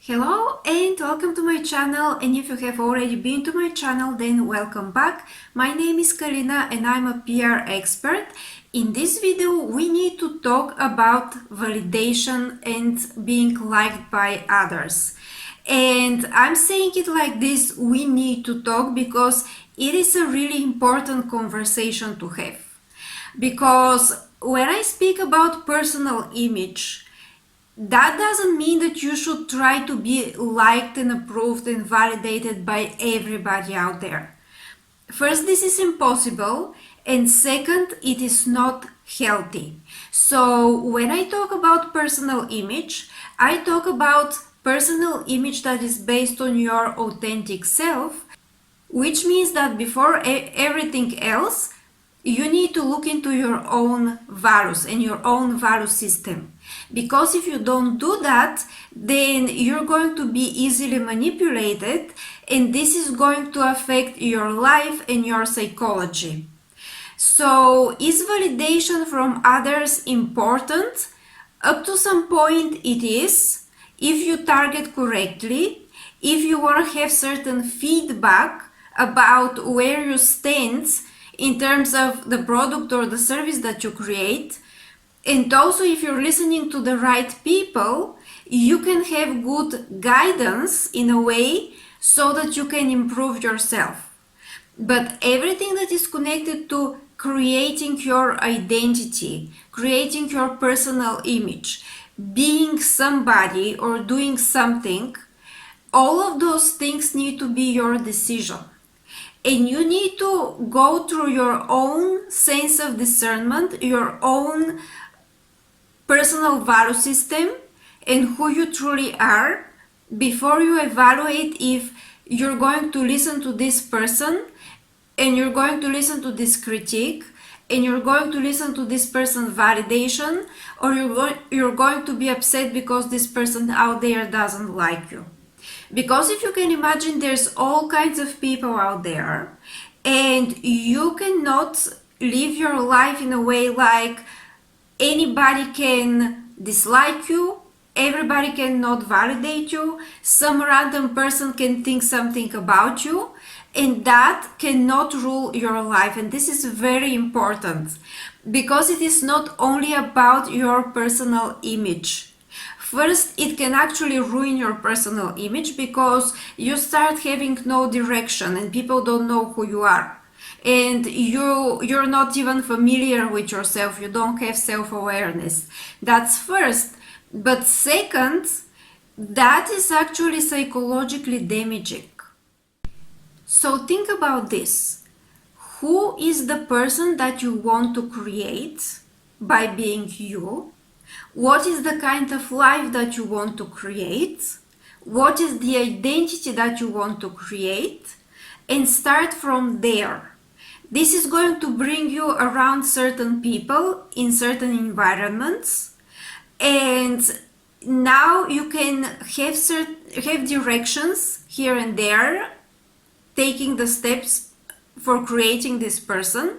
Hello and welcome to my channel, and if you have already been to my channel, then welcome back. My name is Kalina and I'm a PR expert. In this video we need to talk about validation and being liked by others. And I'm saying it like this: we need to talk because it is a really important conversation to have. Because when I speak about personal image, that doesn't mean that you should try to be liked and approved and validated by everybody out there. First, this is impossible, and second, it is not healthy. So when I talk about personal image, I talk about personal image that is based on your authentic self, which means that before everything else, you need to look into your own values and your own value system. Because if you don't do that, then you're going to be easily manipulated, and this is going to affect your life and your psychology. So, is validation from others important? Up to some point it is, if you target correctly, if you want to have certain feedback about where you stand in terms of the product or the service that you create. And also, if you're listening to the right people, you can have good guidance in a way so that you can improve yourself. But everything that is connected to creating your identity, creating your personal image, being somebody or doing something, all of those things need to be your decision. And you need to go through your own sense of discernment, your own personal value system, and who you truly are before you evaluate if you're going to listen to this person and you're going to listen to this critique and you're going to listen to this person's validation, or you're going to be upset because this person out there doesn't like you. Because if you can imagine, there's all kinds of people out there, and you cannot live your life in a way like anybody can dislike you, everybody cannot validate you, some random person can think something about you, and that cannot rule your life. And this is very important because it is not only about your personal image. First, it can actually ruin your personal image because you start having no direction and people don't know who you are. And you're not even familiar with yourself. You don't have self-awareness. That's first. But second, that is actually psychologically damaging. So think about this. Who is the person that you want to create by being you? What is the kind of life that you want to create? What is the identity that you want to create? And start from there. This is going to bring you around certain people in certain environments, and now you can have directions here and there, taking the steps for creating this person,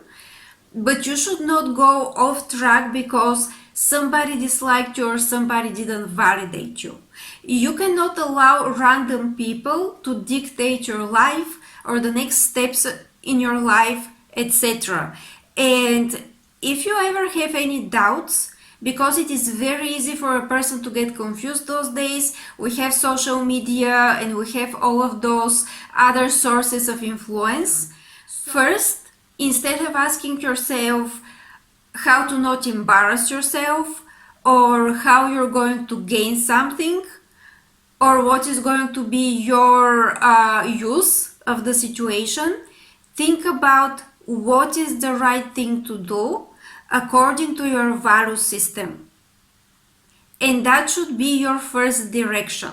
but you should not go off track because somebody disliked you or somebody didn't validate you. You cannot allow random people to dictate your life or the next steps in your life, etc. And if you ever have any doubts, because it is very easy for a person to get confused those days, we have social media and we have all of those other sources of influence. First, instead of asking yourself how to not embarrass yourself, or how you're going to gain something, or what is going to be your use of the situation, think about what is the right thing to do according to your value system. And that should be your first direction.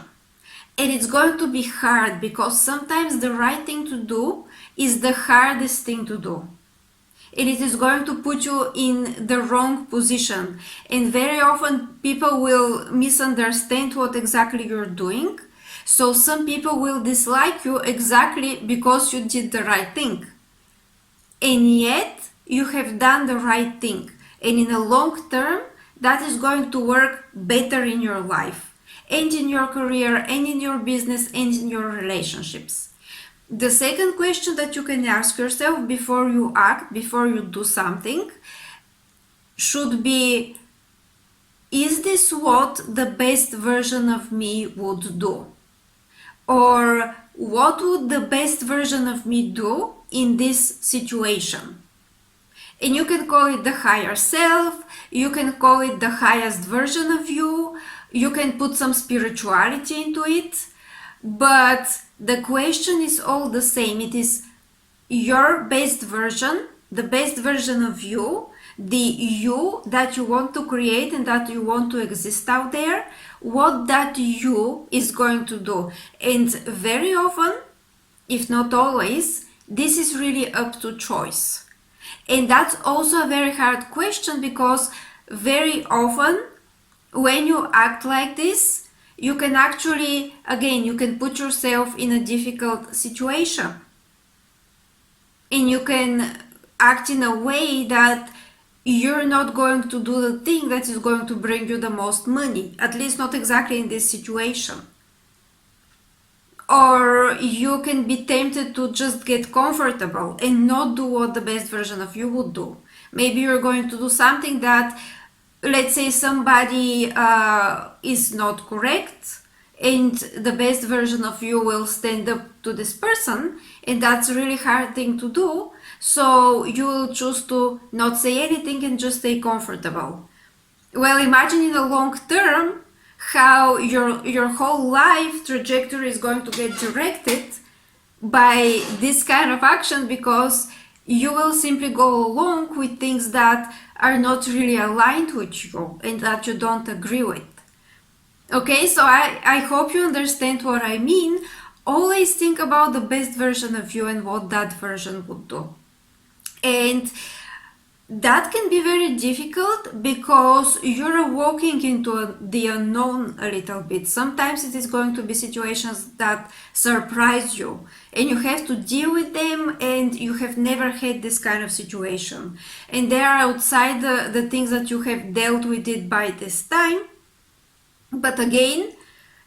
And it's going to be hard because sometimes the right thing to do is the hardest thing to do. And it is going to put you in the wrong position. And very often people will misunderstand what exactly you're doing. So some people will dislike you exactly because you did the right thing. And yet you have done the right thing. And in a long term, that is going to work better in your life. and in your career and in your business and in your relationships. The second question that you can ask yourself before you act, before you do something, should be, is this what the best version of me would do? Or what would the best version of me do in this situation? And you can call it the higher self, you can call it the highest version of you, you can put some spirituality into it, but the question is all the same. It is your best version, the best version of you, the you that you want to create and that you want to exist out there, what that you is going to do. And very often, if not always, this is really up to choice. And that's also a very hard question, because very often when you act like this, you can actually, again, you can put yourself in a difficult situation. And you can act in a way that you're not going to do the thing that is going to bring you the most money, at least not exactly in this situation. Or you can be tempted to just get comfortable and not do what the best version of you would do. Maybe you're going to do something that, let's say, somebody is not correct, and the best version of you will stand up to this person, and that's a really hard thing to do. So you will choose to not say anything and just stay comfortable. Well, imagine in the long term how your whole life trajectory is going to get directed by this kind of action, because you will simply go along with things that are not really aligned with you and that you don't agree with. Okay, so I hope you understand what I mean. Always think about the best version of you and what that version would do. And that can be very difficult because you're walking into the unknown a little bit. Sometimes it is going to be situations that surprise you and you have to deal with them, and you have never had this kind of situation. And they are outside the things that you have dealt with it by this time. But again,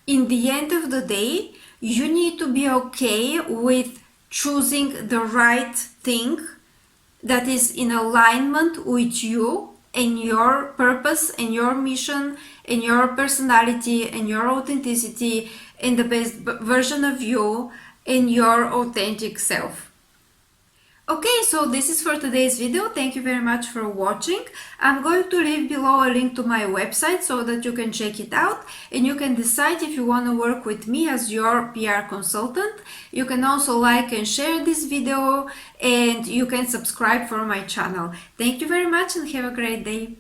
in the end of the day, you need to be okay with choosing the right thing that is in alignment with you and your purpose and your mission and your personality and your authenticity and the best version of you and your authentic self. Okay, so this is for today's video. Thank you very much for watching. I'm going to leave below a link to my website so that you can check it out and you can decide if you want to work with me as your PR consultant. You can also like and share this video, and you can subscribe for my channel. Thank you very much and have a great day.